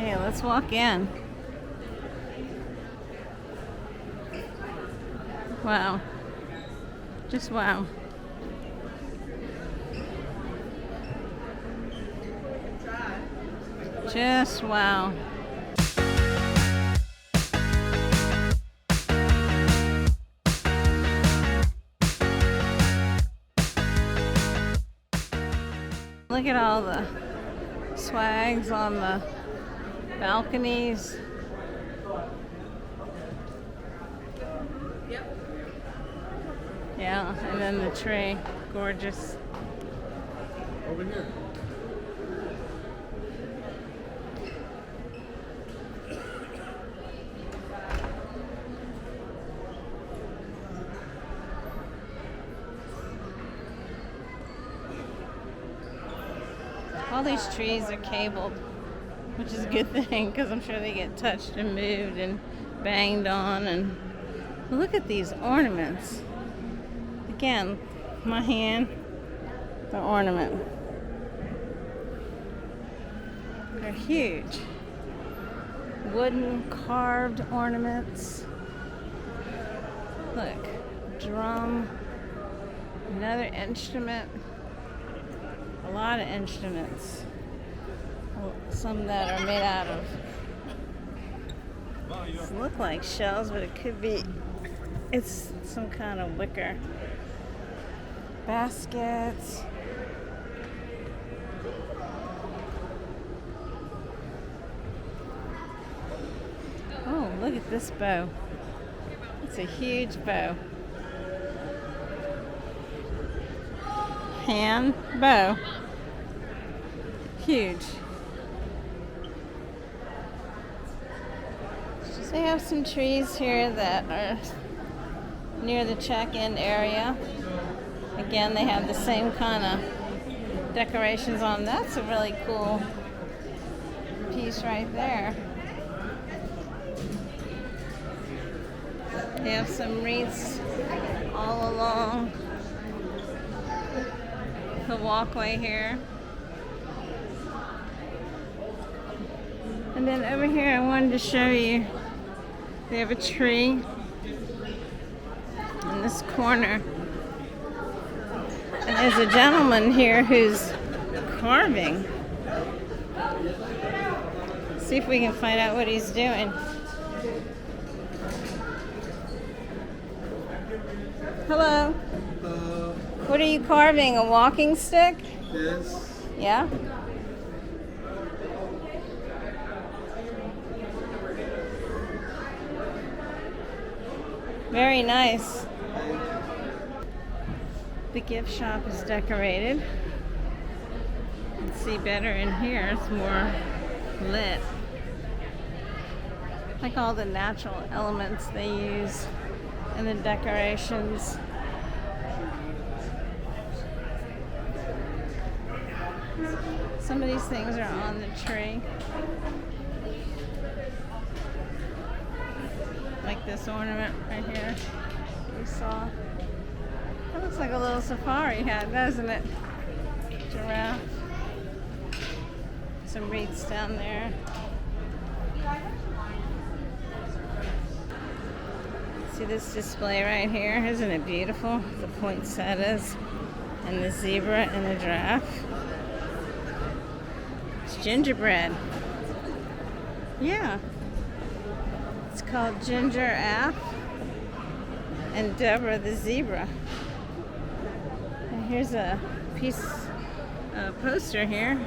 Okay, let's walk in. Wow. Just wow. Just wow. Look at all the swags on the balconies. Yeah, and then the tree. Gorgeous. Over here. All these trees are cabled, which is a good thing because I'm sure they get touched and moved and banged on. And look at these ornaments. Again, my hand, the ornament. They're huge. Wooden carved ornaments. Look, drum, another instrument. A lot of instruments. Some that are made out of, look like shells, but it could be, it's some kind of wicker. Baskets. Oh, look at this bow. It's a huge bow. Hand bow. Huge. They have some trees here that are near the check-in area. Again, they have the same kind of decorations on. That's a really cool piece right there. They have some wreaths all along the walkway here. And then over here I wanted to show you, they have a tree in this corner. And there's a gentleman here who's carving. See if we can find out what he's doing. Hello. What are you carving? A walking stick? Yes. Yeah? Very nice. The gift shop is decorated. You can see better in here. It's more lit. Like all the natural elements they use in the decorations. Some of these things are on the tree. Like this ornament right here we saw. That looks like a little safari hat, doesn't it? Giraffe. Some wreaths down there. See this display right here? Isn't it beautiful? The poinsettias and the zebra and the giraffe. It's gingerbread. Yeah. It's called Ginger App and Deborah the zebra. And here's a poster here.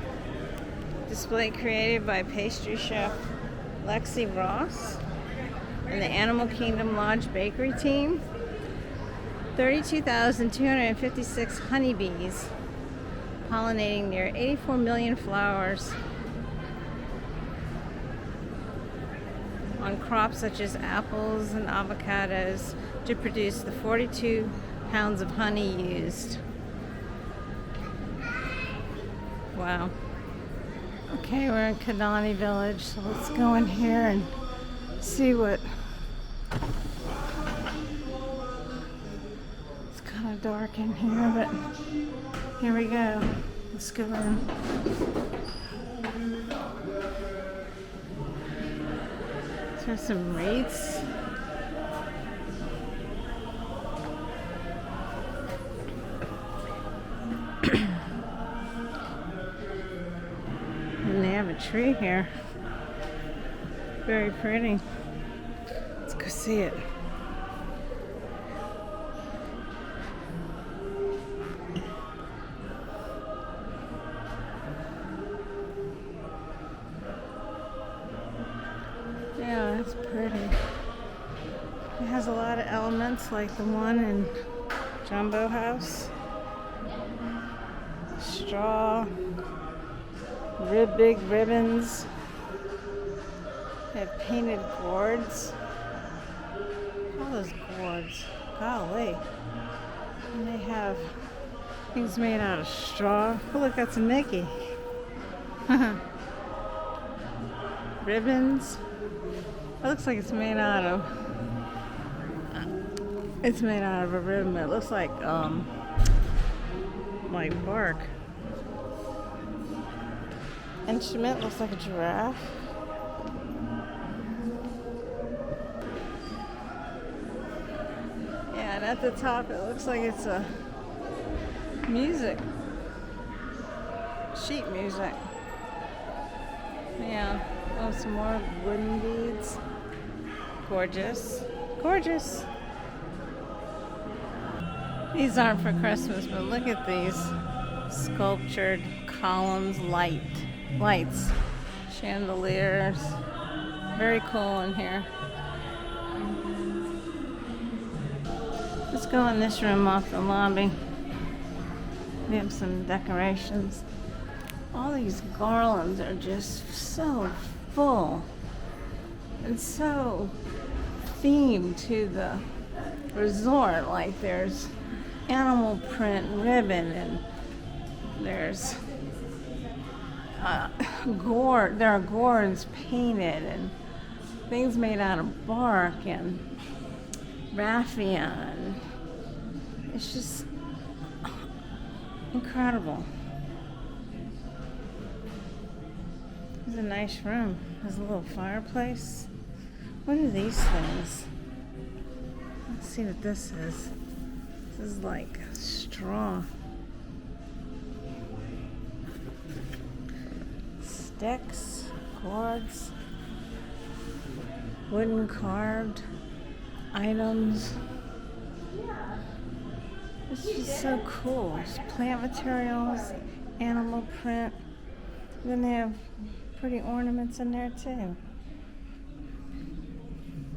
Display created by pastry chef Lexi Ross and the Animal Kingdom Lodge Bakery team. 32,256 honeybees pollinating near 84 million flowers on crops such as apples and avocados to produce the 42 pounds of honey used. Wow. Okay, we're in Kidani village, so let's go in here and see what. It's kind of dark in here, but here we go. Let's go in. There's some wreaths. And they have a tree here. Very pretty. Let's go see it. Yeah, that's pretty. It has a lot of elements like the one in Jambo house. Straw, big ribbons. They have painted gourds. All those gourds. Golly. And they have things made out of straw. Oh, look, that's a Mickey. Ribbons. It looks like it's made out of a ribbon. It looks like bark. Instrument looks like a giraffe. Yeah, and at the top it looks like it's a music. Sheet music. Yeah. Oh, some more wooden beads. Gorgeous. Gorgeous. These aren't for Christmas, but look at these sculptured columns, lights, chandeliers. Very cool in here. Let's go in this room off the lobby. We have some decorations. All these garlands are just so full and so themed to the resort. Like there's animal print ribbon and there's there are gourds painted and things made out of bark and raffia, and it's just incredible. It's a nice room. There's a little fireplace. What are these things? Let's see what this is. This is like straw. Sticks, cords, wooden carved items. It's just so cool. It's plant materials, animal print. Then they have pretty ornaments in there too.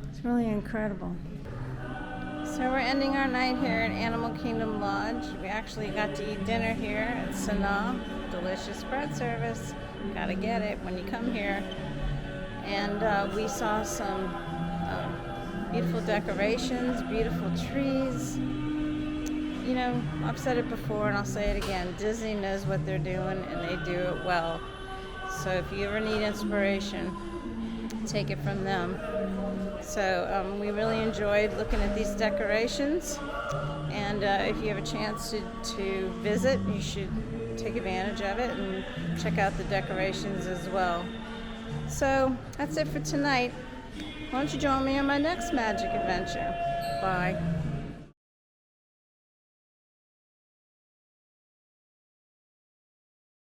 It's really incredible. So we're ending our night here at Animal Kingdom Lodge. We actually got to eat dinner here at Sanaa. Delicious bread service. Gotta get it when you come here. And we saw some beautiful decorations, beautiful trees. You know, I've said it before and I'll say it again. Disney knows what they're doing and they do it well. So if you ever need inspiration, take it from them. So we really enjoyed looking at these decorations. And if you have a chance to visit, you should take advantage of it and check out the decorations as well. So that's it for tonight. Why don't you join me on my next magic adventure? Bye.